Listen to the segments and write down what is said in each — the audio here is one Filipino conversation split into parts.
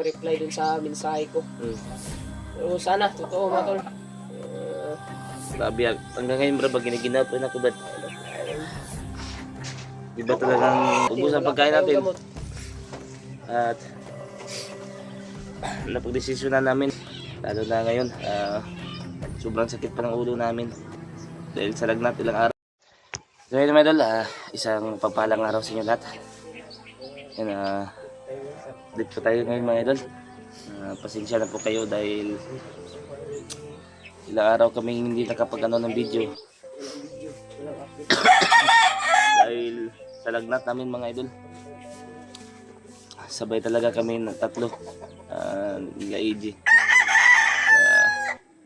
reply dun sa mensahe ko. Pero sana, totoo mga tol. Grabe, hanggang ngayon bro, pag ginaginaw pa na ko ba? Di ba talagang ubos ang pagkain natin? At napagdesisyonan namin, lalo na ngayon, sobrang sakit pa ng ulo namin dahil sa lagnat ilang araw. So yun mga idol, isang pagpalang araw sa inyo lahat. Yan, dito po tayo ngayon mga idol. Pasensya na po kayo dahil ilang araw kami hindi nakapag-ano ng video dahil sa lagnat namin mga idol. Sabay talaga kami ng tatlo, nga AG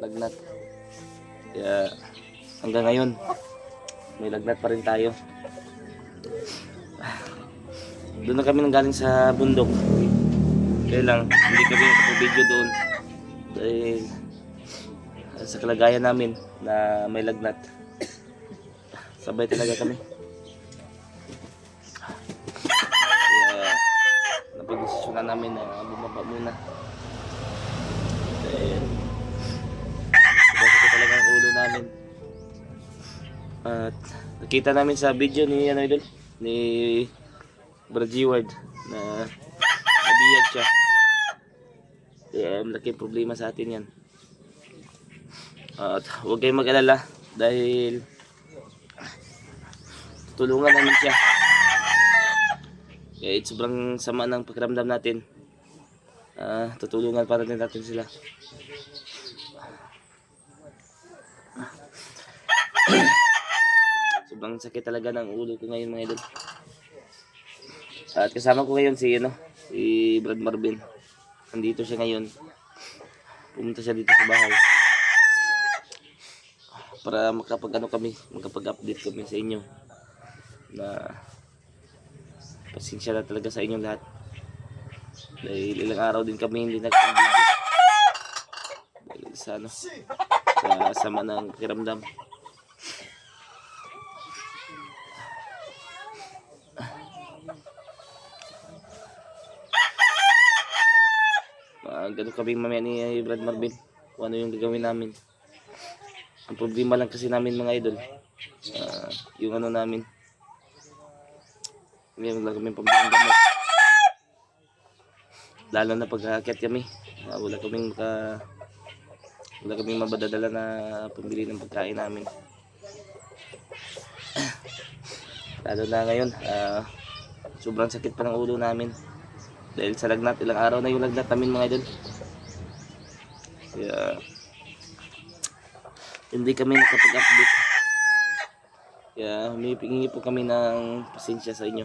lagnat, kaya hanggang ngayon may lagnat pa rin tayo. Doon na kami nanggaling sa bundok, kaya lang hindi kami nakapag-video doon dahil sa kalagayan namin na may lagnat. Sabay talaga kami, kaya napag-desisyonan namin na bumaba muna dahil sakit talaga ang ulo namin. At nakita namin sa video ni idol ni Brad G-Ward na nabiyag siya, kaya malaking problema sa atin yan. At huwag kayong mag-alala dahil tutulungan namin siya. Kaya sobrang sama ng pakiramdam natin, tutulungan para din natin sila. Sobrang sakit talaga ng ulo ko ngayon mga idol. At kasama ko ngayon si Brad Marvin. Nandito siya ngayon. Pumunta siya dito sa bahay para makapag-update kami sa inyo na pasensya na talaga sa inyong lahat dahil ilang araw din kami hindi nagpag-video dahil sa sama ng pakiramdam. Ganun kami mamaya ni Brad Marvin kung ano yung gagawin namin. Ang problema lang kasi namin mga idol, yung ano namin, ngayon lang kami pambayang gamot, lalo na pag-aakyat kami, wala kaming mabadadala na pambili ng pagkain namin. Lalo na ngayon, sobrang sakit pa ng ulo namin dahil sa lagnat, ilang araw na yung lagnat namin mga idol. Kaya hindi kami nakapag-update, kaya humihingi po kami ng pasensya sa inyo.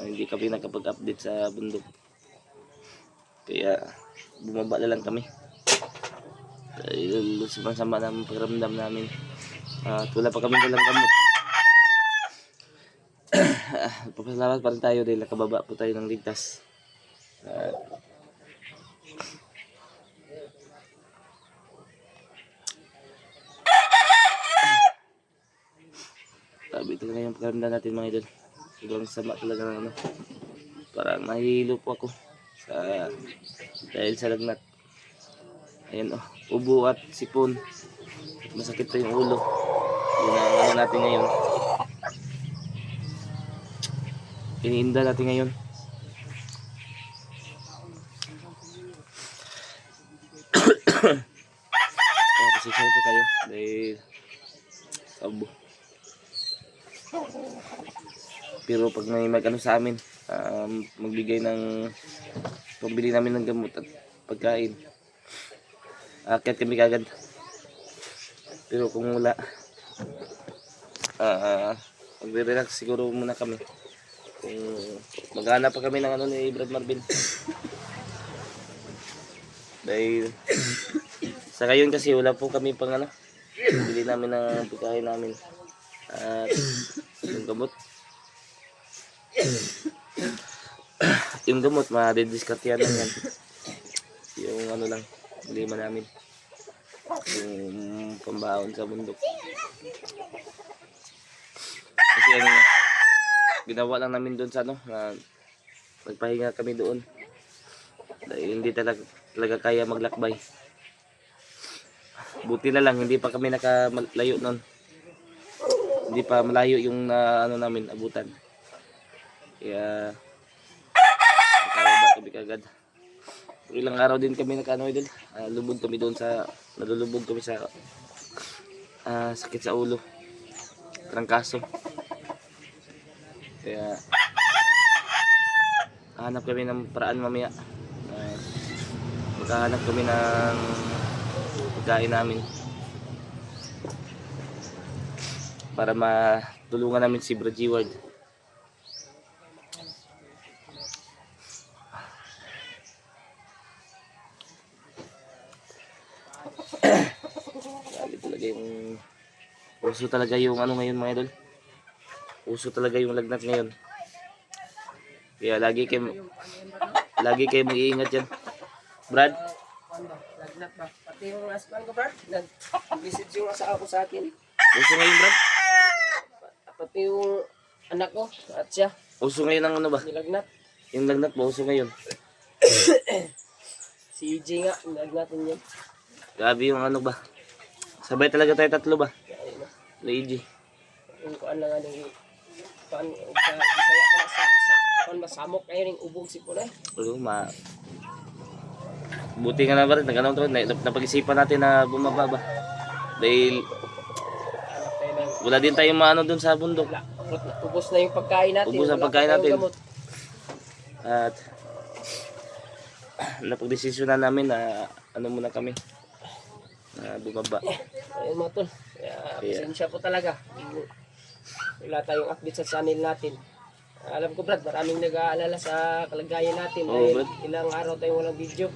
Hindi kami nakapag-update sa bundok, kaya bumaba na lang kami dahil sobrang sama ng pakiramdam namin. At wala pa kami dalang gamot. Papasalamat pa rin tayo dahil nakababa po tayo ng ligtas. Sabi ito na yung pakiramdam natin mga idol. Sobrang sama talaga ng parang nahihilo po ako dahil sa lagnat. Ayan ubo at sipon. Masakit pa yung ulo. Yun ang natin ngayon. Iniinda natin ngayon. Pasensya po kayo dahil abo. Pero pag may mag-ano sa amin, magbigay ng pambili namin ng gamot at pagkain, aakyat kami kagad. Pero kung wala, magre-relax siguro muna kami. Kung maghanap pa kami ng ni Brad Marvin. Dahil sa ngayon kasi wala po kami pang bili namin ng pagkain namin at yung gamot. Yung gamot madidiskartehan lang yan. Yung lang lima namin, yung pambaon sa bundok. Kasi ginawa lang namin doon sa nagpahinga kami doon hindi talaga kaya maglakbay. Buti na lang, hindi pa kami nakalayo nun. Hindi pa malayo yung ano namin, abutan. Kaya, nakababa kami kagad. Ilang araw din kami nakano idol. Lubog kami doon nalulubog kami sa sakit sa ulo. Trangkaso. Kaya, hanap kami ng paraan mamaya. Maghahanap kami ng pagkain namin para matulungan namin si Brad G. Ward. Uso talaga yung ano ngayon mga idol. Uso talaga yung lagnat ngayon. Kaya lagi kayo mag-iingat yan. Brad? Lagnat ba? Pati yung husband ko, Brad. Nag-message yung asawa ko sa akin. Uso ngayon, Brad? Pati yung anak ko at siya. Uso ngayon ang ano ba? Nilagnat. Yung lagnat ba? Uso ngayon. Si EJ nga, nilagnatin yun. Grabe yung ano ba? Sabay talaga tayo tatlo ba? Kaya yun. Luigi. Yung kuan lang ano yung kuan sa Bisaya ka na sa kuan masamok kayo ning ubog si Pulay. Buti nga na ba rin, napag-isipan natin na bumaba ba? Dahil Anak tayo ng wala din tayong maano dun sa bundok. ubos na yung pagkain natin. Ubos ang Wala pagkain pa tayong natin. gamot. At napag-desisyonan namin na ano muna kami na bumaba. Ayun mga tol. Kaya pasensya po talaga. Wala tayong update sa channel natin. Alam ko Brad, maraming nag-aalala sa kalagayan natin. Oo, Dahil Brad. ilang araw tayong walang video.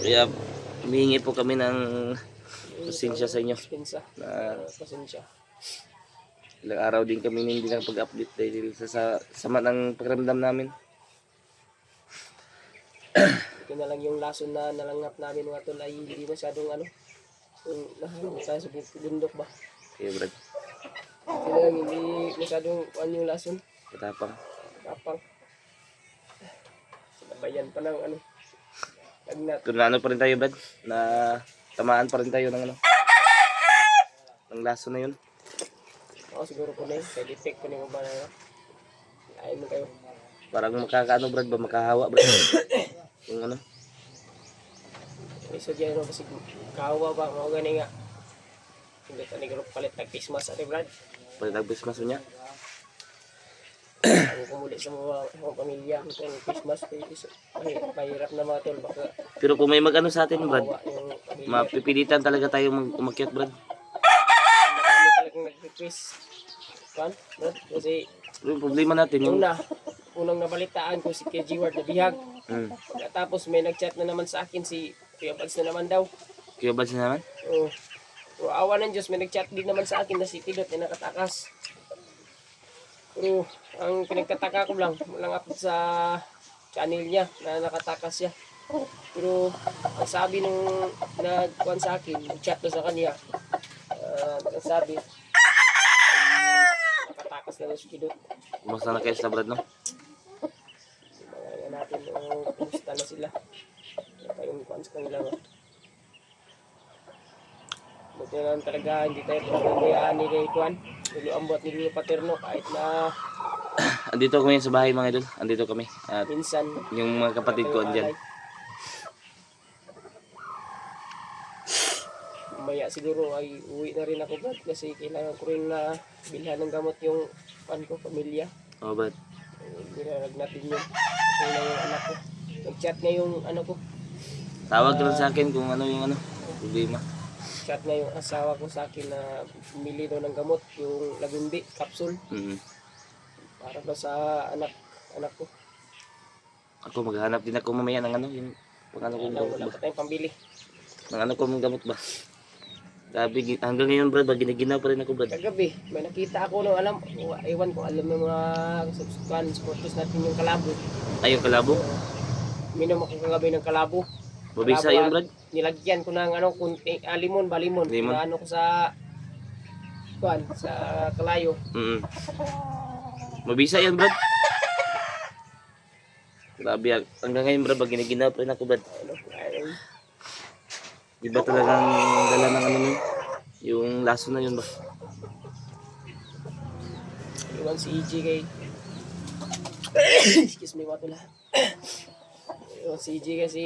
Kaya humingi po kami ng pasensya sa inyo. Pasensya. Ilang araw din kami hindi nakapag-update dahil sa sama ng pakiramdam namin. Ito na lang yung lason na nalanggap namin mga tol ay hindi masyadong ano. Yung nahalo tayo sa bundok ba. Kaya Brad, Ito na lang hindi masyadong ano yung lason. katapang. Kapang. Sinabayan pa ng ano. Lagnat. Kung ano pa rin tayo Brad, na tamaan pa rin tayo ng ano. Ng laso na yun. Ako siguro po na yun. Kaya detect ko na yung ba na yun. Ayaw mo kayo. Parang makakaano Brad ba, makahawa Brad. Yung ano. Isa dyan kasi kawa ba. Mga gani nga. Hindi ka nagrup palit nag-Christmas ate Brad. Pagdagbis maso niya. Ako kumuli sa mga pamilya. Ito yung Christmas. Mahirap na mga tol. Baka Pero kung may mag-ano sa atin Brad, kawa yung pamilya. mapipilitan talaga tayo umakyat Brad. Marami talagang nag-request. Kan? Brad? Kasi Pero yung problema natin yung unang nabalitaan ko si KG Ward na bihag. hmm, Tapos may nag-chat na naman sa akin si Kuya Bags na naman daw. Kuya Bads na naman. Oh. Pero awa ng Diyos, may nag-chat din naman sa akin na si Tidot na nakatakas. Pero ang pinagtataka ko lang, walang upload sa channel niya na nakatakas siya. Pero ang sabi nung nagkuhan sa akin, nag-chat na sa kanya, ang sabi, nakatakas na daw si Tidot. Kumusta na kayo sa Brad no? Mga natin kumusta na sila. Kaya yung kuhan sa kanila. Buti na lang talaga, hindi tayo pagkakayaan ni Kuhan. Niluambot ni Lilo Paterno kahit na Andito kami sa bahay mga idol. Andito kami. At minsan yung mga kapatid ko andyan. Maya siguro ay uwi na rin ako Brad kasi kailangan ko rin na bilhan ng gamot yung ko, pamilya. Oh, Brad. Binarag natin yun. Kasi na yung anak ko. Nag-chat na yung ano ko. Tawag ka lang sa akin kung ano yung ano problema. Chat na yung asawa ko sa akin na pumili daw ng gamot. Yung Lagundi, capsule. Para ba sa anak ko. Ako maghanap din ako mamaya ng ano yung pang ano kong gamot Wala ba. pa tayong pambili. Ng ano kong gamot ba. Grabe, hanggang ngayon Brad, ginaginaw pa rin ako Brad. Kagabi, may nakita ako no, ewan ko, alam ng mga subscribers, supporters natin yung kalabo. Ay, yung kalabo. Minom ako kagabi ng kalabo. Mabisa Kalabo, yun Brad. Nilagyan ko ng ano, kunti, limon. Limon. Ano ko sa sa kalayo. Mabisa yan Brad. Grabe, hanggang ngayon Brad, pag giniginaw pa rin ako Brad. Ano, ayun. Iba talagang dala ng ano yun, yung laso na yun ba? Iwan si EJ kay... Excuse me, matula. Iwan si EJ kasi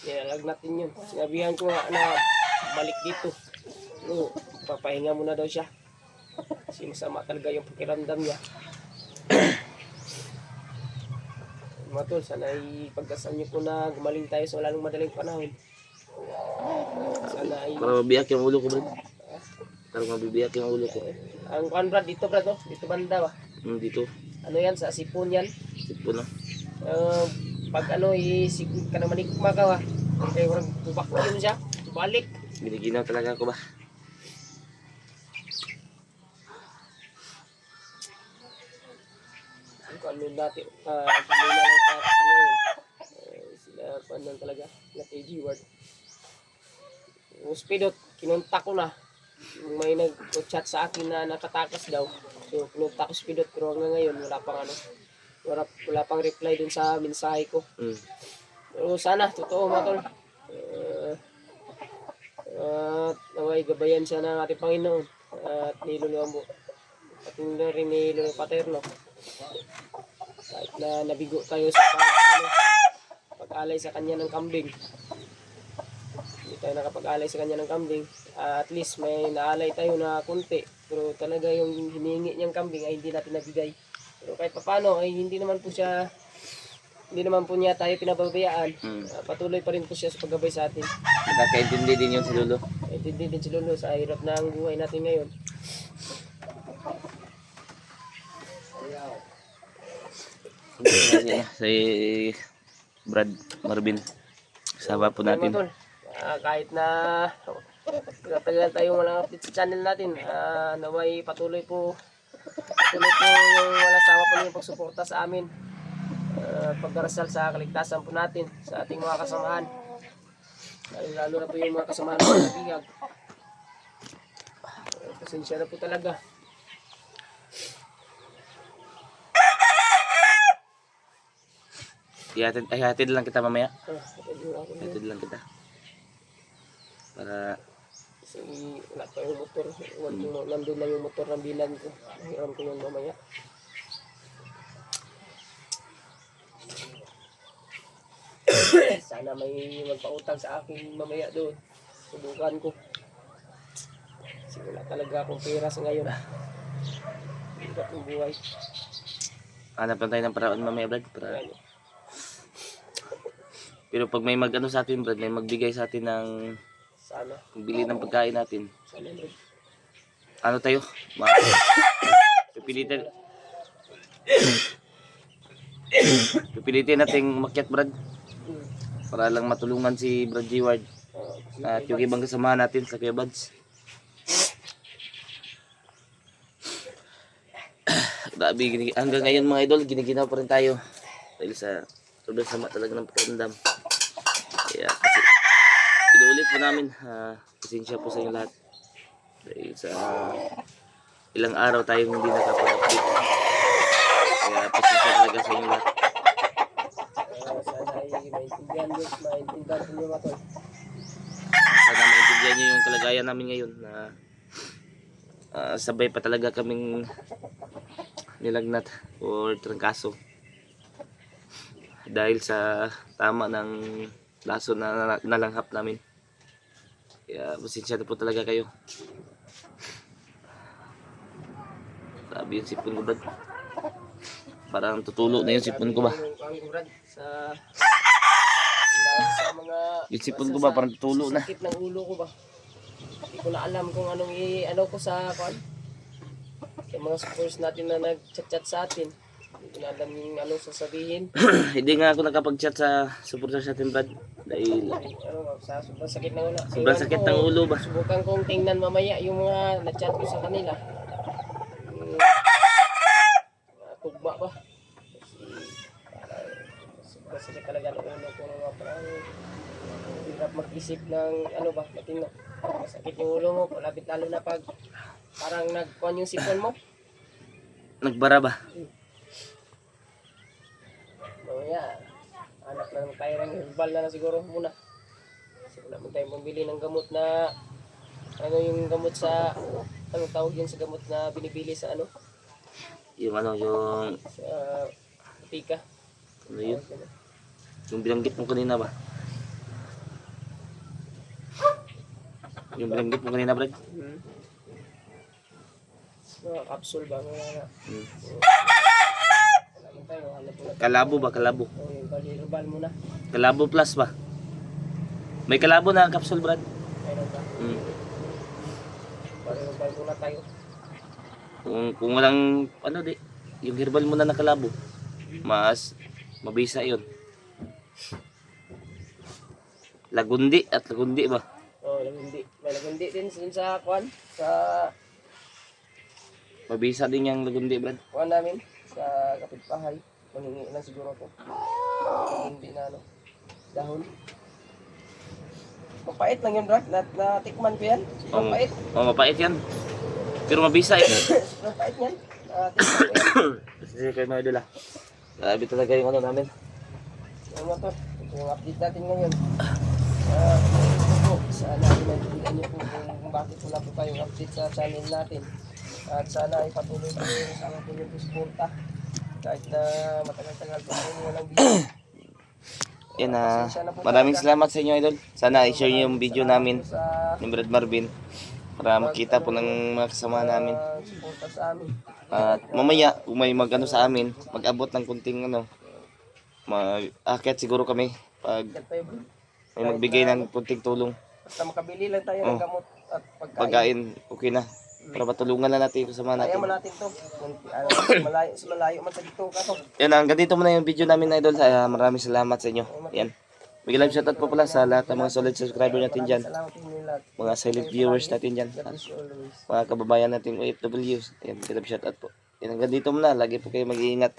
nilalag natin yun. Sinabihan ko nga na balik dito. No, papahinga muna daw siya. Kasi masama talaga yung pakiramdam niya. Mga tol, sana ipagdasal niyo po na gumaling tayo sa walang madaling panahon. Sana ay... Para mabiyak yung ulo ko Brad. Para mabibiyak yung ulo ko. Ang kuhan Brad, dito Brad, oh. Dito banda ba? Dito, Ano yan, sa sipon yan. tipo na. Pag ano, isikot ka na manikma ka ba? Kaya warang bubak yun siya. Balik. Giniginaw talaga ako ba? Kung ano natin, kumila ng tapos ngayon. Sila, paano talaga, na kay G-Word. Speedot, kinunta ko na. May nag-chat sa akin na nakatakas daw. So, kinunta ko Speedot, pero hanggang ngayon, wala pang reply dun sa mensahe ko. Pero sana, totoo mga tol. At naway gabayan siya ng ating Panginoon. At niluluwa mo. At hindi rin niluluwa paterno. Kahit na nabigo tayo sa pag-alay sa kanya ng kambing. Hindi tayo nakapag-alay sa kanya ng kambing. At least may naalay tayo na kunti. Pero talaga yung hinihingi niyang kambing ay hindi natin nabigay. Pero kahit papano ay hindi naman po niya tayo pinababayaan. Patuloy pa rin po siya sa paggabay sa atin. Nakakaintindi din yung si Lolo. Intindi din si Lolo sa hirap ng buhay natin ngayon. Si Brad Marvin. Kasama po natin. Mga tol, kahit na tagal tayong walang update sa channel natin, naway patuloy po yung walang sawa po yung pagsuporta sa amin. Pagdarasal sa kaligtasan po natin sa ating mga kasamahan. Lalo na po yung mga kasamahan ng nabihag. Pasensya na po talaga. Ihatid lang kita mamaya. Ihatid lang kita. Para Kasi wala pa yung motor. Nandun na yung motor ng bilan ko. Nahiram ko yun mamaya. Sana may magpautang sa akin mamaya doon. Subukan ko. Kasi wala talaga akong pera sa ngayon. Hirap ng buhay. hanap lang tayo ng paraan mamaya Brad. Para... Ano, Pero pag may mag-ano sa atin Brad, may magbigay sa atin ng sana. bili ng pagkain natin. Sana Lord. Ano tayo? Pipilitin. Pipilitin nating makyat Brad. Para lang matulungan si Brad G-Ward at yung ibang kasama natin sa Kuya Buds. Grabe, hanggang ngayon mga idol, giniginaw pa rin tayo. Dahil sa sobrang sama talaga ng pakiramdam. Kaya kasi inuulit po namin, pasensya po sa inyo lahat. Dahil sa ilang araw tayong hindi nakapag-update. Kaya pasensya talaga sa inyo lahat. Sana ay maintindihan nyo mga tol. Sana maintindihan nyo yung kalagayan namin ngayon na sabay pa talaga kaming nilagnat or trangkaso dahil sa tama ng laso na nalanghap namin. Kaya pasensya na po talaga kayo. Sabi yung sipon ko Brad, parang tutulo na yung sipon ko ba. Sa mga Yung sipon ko ba parang tutulo na. sakit ng ulo ko ba. Hindi ko na alam kung anong ano ko sa yung mga supporters natin na nag-chat sa atin. Hindi ko na alam yung anong sasabihin. Hindi nga ako nakapag-chat sa supporter sa atin Brad dahil Sa sobrang sakit ng ulo. sobrang sakit ng ulo ba. Subukan kong tingnan mamaya yung mga na-chat ko sa kanila. Tugma ba? Sobrang sakit talaga ng ulo ko. Parang hirap mag-isip ng ano ba, matino. Masakit yung ulo mo, palapit lalo na pag parang nagkuhan yung sipon mo. Nagbara ba? Mamaya Kaya, anak na naman tayo ng herbal na siguro muna. Kasi wala man tayong pambili ng gamot na, ano yung gamot sa, anong tawag yun sa gamot na binibili sa ano, Yung ano, yung... sa butika. Ano yun? Yung binanggit mo kanina ba? Yung binanggit mo kanina, Brad? Hmm. Mga capsule ba? Mga, Hmm. wala man tayo, hanap mo na. Kalabo ba? Kalabo. O, yung herbal muna. Kalabo plus ba? May kalabo na capsule, Brad? Mayroon ba? Hmm. Herbal muna tayo. Kung walang, ano di, yung herbal muna na kalabo, mas mabisa yun. Lagundi at lagundi ba? Oh, lagundi. May lagundi din sa kwan. Sa Mabisa din yung lagundi, Brad. kwan namin. Sa kapitbahay. Mangingi lang siguro ko. Lagundi na ano. Dahon. Mapait lang yun, Brad. Natikman ko yan. Mapait. Oh, mapait yan. Pero mabisa yun. Mapait yan. Natikman ko yan. Kasi kayo mga idol ah. Grabe talaga yung ano namin. Yung mga to. Ito yung update natin ngayon. Ito po. Sana pinagbilan niyo po kung bakit wala po tayong update sa channel natin. At sana ipatuloy po sa mga punyong suporta. Kahit na matagal-tagal po kami walang video. Yan maraming salamat sa inyo idol. Sana i-share niyo yung video namin Sa ni Brad Marvin para makita po ng mga kasama namin. suporta sa amin. At mamaya kung may mag-ano sa amin, mag-abot ng kunting ano, mag-akit siguro kami pag Yan tayo, bro. may magbigay ng kunting tulong. Basta makabili lang tayo ng gamot at pagkain. Pagkain, okay na. Para matulungan na natin yung kasama Kaya natin. mo natin to. Ano, malayo man sa dito ka to. Yan, hanggang dito muna yung video namin idol. Maraming salamat sa inyo. Yan. Big love shoutout po pala sa lahat ng mga solid subscriber natin dyan. Salamat din nila. Mga silent viewers natin dyan. God bless you always. Mga kababayan natin OFWs. Yan, big love shoutout po. Yan, hanggang dito muna. Lagi po kayo mag-iingat.